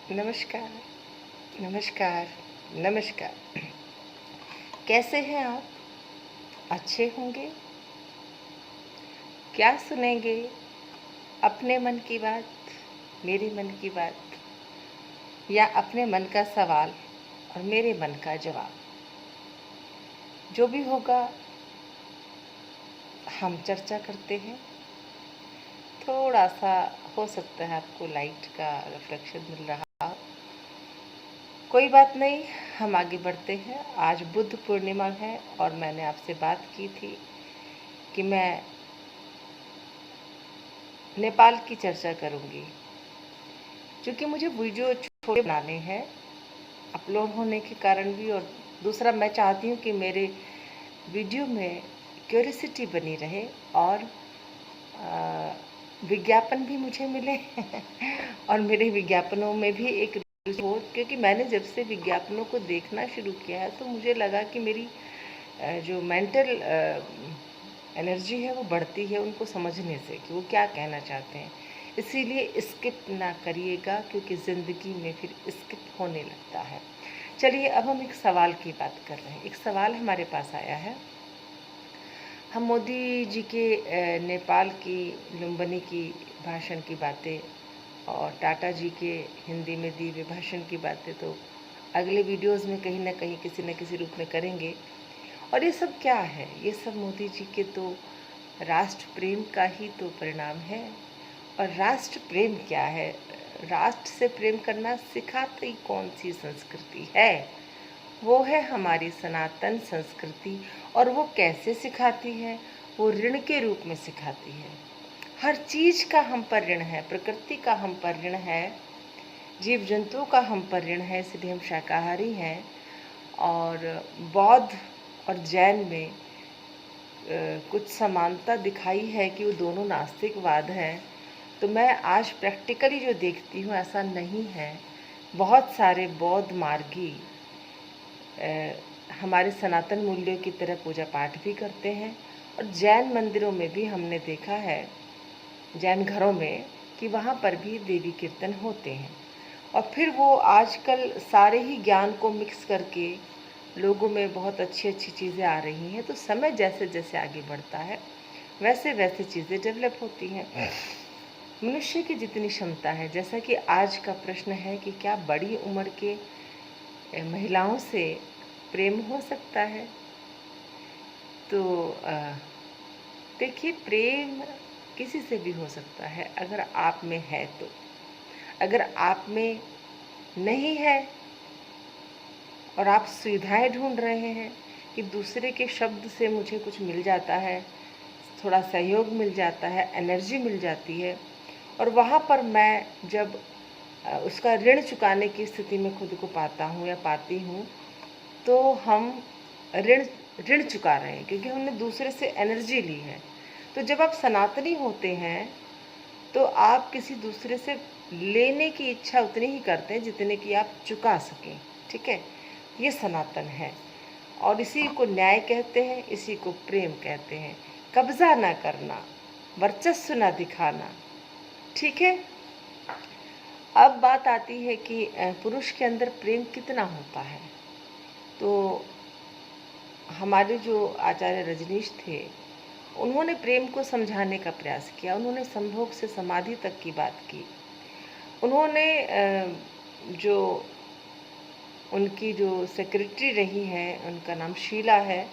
नमस्कार, नमस्कार, नमस्कार। कैसे हैं आप? अच्छे होंगे? क्या सुनेंगे? अपने मन की बात, मेरे मन की बात, या अपने मन का सवाल और मेरे मन का जवाब? जो भी होगा, हम चर्चा करते हैं। थोड़ा सा हो सकता है आपको लाइट का रिफ्लेक्शन मिल रहा हो। कोई बात नहीं, हम आगे बढ़ते हैं। आज बुद्ध पूर्णिमा है और मैंने आपसे बात की थी कि मैं नेपाल की चर्चा करूंगी, क्योंकि मुझे वीडियो छोटे बनाने हैं अपलोड होने के कारण भी, और दूसरा मैं चाहती हूँ कि मेरे वीडियो में क्यूरियोसिटी बनी रहे और विज्ञापन भी मुझे मिले और मेरे विज्ञापनों में भी एक हो, क्योंकि मैंने जब से विज्ञापनों को देखना शुरू किया है तो मुझे लगा कि मेरी जो मेंटल एनर्जी है वो बढ़ती है उनको समझने से कि वो क्या कहना चाहते हैं। इसीलिए स्किप ना करिएगा, क्योंकि ज़िंदगी में फिर स्किप होने लगता है। चलिए, अब हम एक सवाल की बात कर रहे हैं। एक सवाल हमारे पास आया है। हम मोदी जी के नेपाल की लुम्बिनी की भाषण की बातें और टाटा जी के हिंदी में दिए भाषण की बातें तो अगले वीडियोस में कहीं ना कहीं किसी न किसी रूप में करेंगे। और ये सब क्या है? ये सब मोदी जी के तो राष्ट्र प्रेम का ही तो परिणाम है। और राष्ट्र प्रेम क्या है? राष्ट्र से प्रेम करना सिखाती कौन सी संस्कृति है? वो है हमारी सनातन संस्कृति। और वो कैसे सिखाती है? वो ऋण के रूप में सिखाती है। हर चीज़ का हम पर ऋण है, प्रकृति का हम पर ऋण है, जीव जंतुओं का हम पर ऋण है, इसलिए हम शाकाहारी हैं। और बौद्ध और जैन में कुछ समानता दिखाई है कि वो दोनों नास्तिकवाद हैं। तो मैं आज प्रैक्टिकली जो देखती हूँ ऐसा नहीं है। बहुत सारे बौद्ध मार्गी हमारे सनातन मूल्यों की तरह पूजा पाठ भी करते हैं। और जैन मंदिरों में भी हमने देखा है, जैन घरों में, कि वहाँ पर भी देवी कीर्तन होते हैं। और फिर वो आजकल सारे ही ज्ञान को मिक्स करके लोगों में बहुत अच्छी अच्छी चीज़ें आ रही हैं। तो समय जैसे जैसे आगे बढ़ता है वैसे वैसे चीज़ें डेवलप होती हैं। मनुष्य की जितनी क्षमता है, जैसा कि आज का प्रश्न है कि क्या बड़ी उम्र के महिलाओं से प्रेम हो सकता है? तो देखिए, प्रेम किसी से भी हो सकता है अगर आप में है तो। अगर आप में नहीं है और आप सुविधाएं ढूंढ रहे हैं कि दूसरे के शब्द से मुझे कुछ मिल जाता है, थोड़ा सहयोग मिल जाता है, एनर्जी मिल जाती है, और वहाँ पर मैं जब उसका ऋण चुकाने की स्थिति में खुद को पाता हूँ या पाती हूँ, तो हम ऋण ऋण चुका रहे हैं, क्योंकि हमने दूसरे से एनर्जी ली है। तो जब आप सनातनी होते हैं तो आप किसी दूसरे से लेने की इच्छा उतनी ही करते हैं जितने की आप चुका सकें। ठीक है, ये सनातन है। और इसी को न्याय कहते हैं, इसी को प्रेम कहते हैं। कब्जा ना करना, वर्चस्व ना दिखाना। ठीक है, अब बात आती है कि पुरुष के अंदर प्रेम कितना होता है। तो हमारे जो आचार्य रजनीश थे, उन्होंने प्रेम को समझाने का प्रयास किया। उन्होंने संभोग से समाधि तक की बात की। उन्होंने जो उनकी जो सेक्रेटरी रही हैं, उनका नाम शीला है,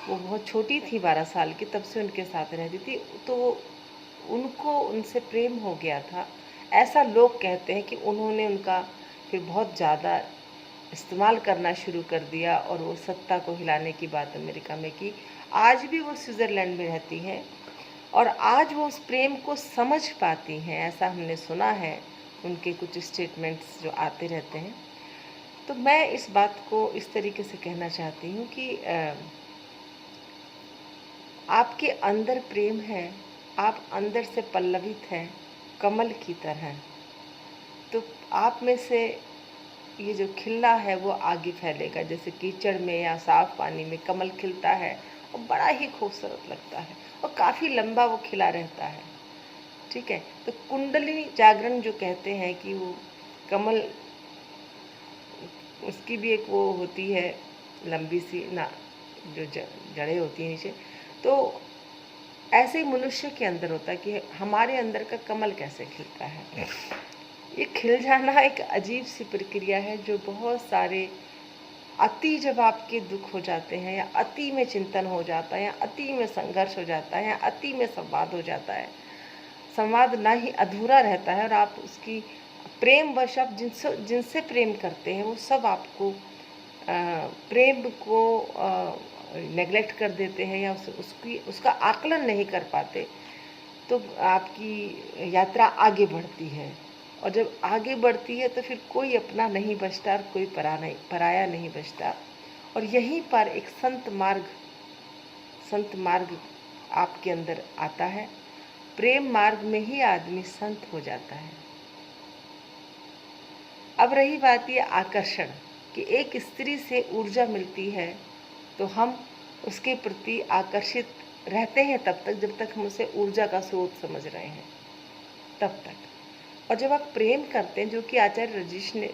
वो बहुत छोटी थी, 12 साल की, तब से उनके साथ रहती थी। तो उनको उनसे प्रेम हो गया था, ऐसा लोग कहते हैं। कि उन्होंने उनका फिर बहुत ज़्यादा इस्तेमाल करना शुरू कर दिया और वो सत्ता को हिलाने की बात अमेरिका में की। आज भी वो स्विट्ज़रलैंड में रहती हैं और आज वो उस प्रेम को समझ पाती हैं, ऐसा हमने सुना है। उनके कुछ स्टेटमेंट्स जो आते रहते हैं। तो मैं इस बात को इस तरीके से कहना चाहती हूँ कि आपके अंदर प्रेम है, आप अंदर से पल्लवित हैं कमल की तरह। तो आप में से ये जो खिलना है वो आगे फैलेगा, जैसे कीचड़ में या साफ पानी में कमल खिलता है और बड़ा ही खूबसूरत लगता है और काफ़ी लंबा वो खिला रहता है। ठीक है, तो कुंडलिनी जागरण जो कहते हैं कि वो कमल, उसकी भी एक वो होती है लंबी सी ना, जो जड़ें होती हैं नीचे। तो ऐसे ही मनुष्य के अंदर होता है कि हमारे अंदर का कमल कैसे खिलता है। ये खिल जाना एक अजीब सी प्रक्रिया है, जो बहुत सारे अति, जब आपके दुख हो जाते हैं, या अति में चिंतन हो जाता है, या अति में संघर्ष हो जाता है, या अति में संवाद हो जाता है, संवाद ना ही अधूरा रहता है, और आप उसकी प्रेमवश, आप जिनसे जिनसे प्रेम करते हैं वो सब आपको प्रेम को नेग्लेक्ट कर देते हैं, या उसका आकलन नहीं कर पाते, तो आपकी यात्रा आगे बढ़ती है। और जब आगे बढ़ती है तो फिर कोई अपना नहीं बचता और कोई पराया नहीं बचता। और यहीं पर एक संत मार्ग आपके अंदर आता है। प्रेम मार्ग में ही आदमी संत हो जाता है। अब रही बात ये आकर्षण, कि एक स्त्री से ऊर्जा मिलती है तो हम उसके प्रति आकर्षित रहते हैं तब तक, जब तक हम उसे ऊर्जा का स्रोत समझ रहे हैं, तब तक। और जब आप प्रेम करते हैं, जो कि आचार्य रजीश ने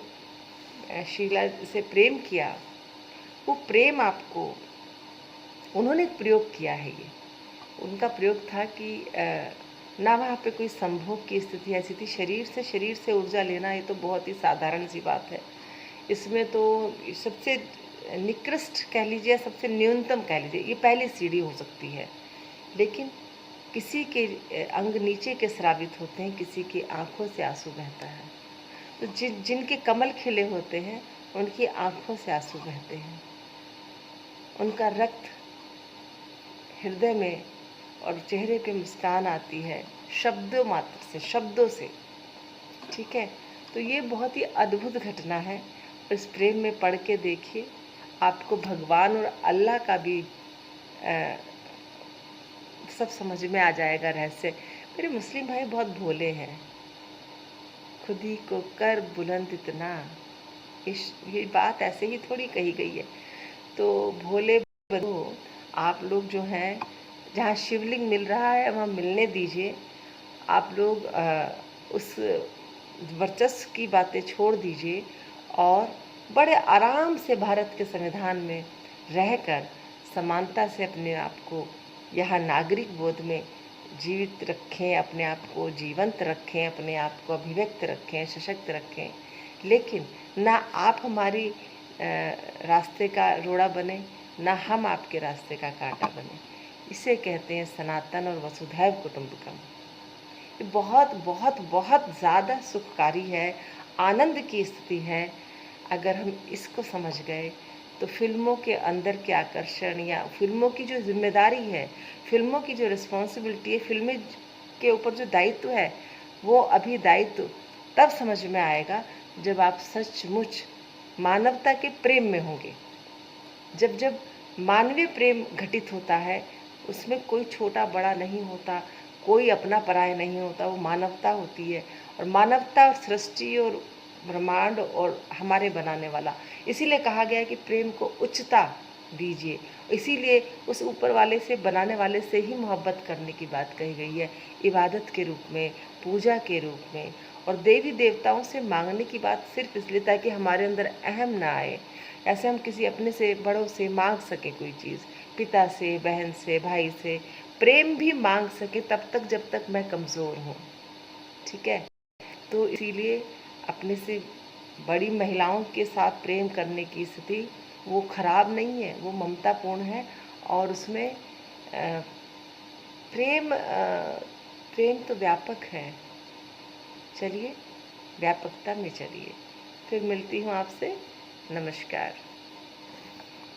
शीला से प्रेम किया, वो प्रेम आपको, उन्होंने एक प्रयोग किया है, ये उनका प्रयोग था कि ना वहाँ पे कोई संभोग की स्थिति ऐसी थी। शरीर से ऊर्जा लेना, ये तो बहुत ही साधारण सी बात है। इसमें तो सबसे निकृष्ट कह लीजिए, सबसे न्यूनतम कह लीजिए, ये पहली सीढ़ी हो सकती है। लेकिन किसी के अंग नीचे के स्रावित होते हैं, किसी की आंखों से आंसू बहता है। तो जिनके कमल खिले होते हैं, उनकी आंखों से आंसू बहते हैं, उनका रक्त हृदय में और चेहरे पे मुस्कान आती है, शब्दों मात्र से, शब्दों से। ठीक है, तो ये बहुत ही अद्भुत घटना है। इस प्रेम में पढ़ के देखिए, आपको भगवान और अल्लाह का भी सब समझ में आ जाएगा रहस्य। मेरे मुस्लिम भाई बहुत भोले हैं। खुद ही को कर बुलंद इतना, ये बात ऐसे ही थोड़ी कही गई है। तो भोले बनो, आप लोग जो हैं, जहाँ शिवलिंग मिल रहा है वहाँ मिलने दीजिए। आप लोग उस वर्चस्व की बातें छोड़ दीजिए और बड़े आराम से भारत के संविधान में रहकर समानता से अपने आप को यहाँ नागरिक बोध में जीवित रखें, अपने आप को जीवंत रखें, अपने आप को अभिव्यक्त रखें, सशक्त रखें। लेकिन ना आप हमारी रास्ते का रोड़ा बने, ना हम आपके रास्ते का कांटा बने। इसे कहते हैं सनातन और वसुधैव कुटुंबकम। ये बहुत बहुत बहुत ज़्यादा सुखकारी है, आनंद की स्थिति है। अगर हम इसको समझ गए तो फिल्मों के अंदर के आकर्षण, या फिल्मों की जो जिम्मेदारी है, फिल्मों की जो रिस्पॉन्सिबिलिटी है, फिल्में के ऊपर जो दायित्व है, वो अभी दायित्व तब समझ में आएगा जब आप सचमुच मानवता के प्रेम में होंगे। जब जब मानवीय प्रेम घटित होता है, उसमें कोई छोटा बड़ा नहीं होता, कोई अपना पराया नहीं होता, वो मानवता होती है। और मानवता और सृष्टि और ब्रह्मांड और हमारे बनाने वाला, इसीलिए कहा गया है कि प्रेम को उच्चता दीजिए। इसीलिए उस ऊपर वाले से, बनाने वाले से ही मोहब्बत करने की बात कही गई है, इबादत के रूप में, पूजा के रूप में। और देवी देवताओं से मांगने की बात सिर्फ इसलिए ताकि हमारे अंदर अहम ना आए। ऐसे हम किसी अपने से बड़ों से मांग सके कोई चीज़, पिता से, बहन से, भाई से प्रेम भी मांग सके, तब तक जब तक मैं कमज़ोर हूँ। ठीक है, तो इसीलिए अपने से बड़ी महिलाओं के साथ प्रेम करने की स्थिति वो खराब नहीं है, वो ममतापूर्ण है। और उसमें प्रेम तो व्यापक है। चलिए, व्यापकता में चलिए। फिर मिलती हूँ आपसे। नमस्कार।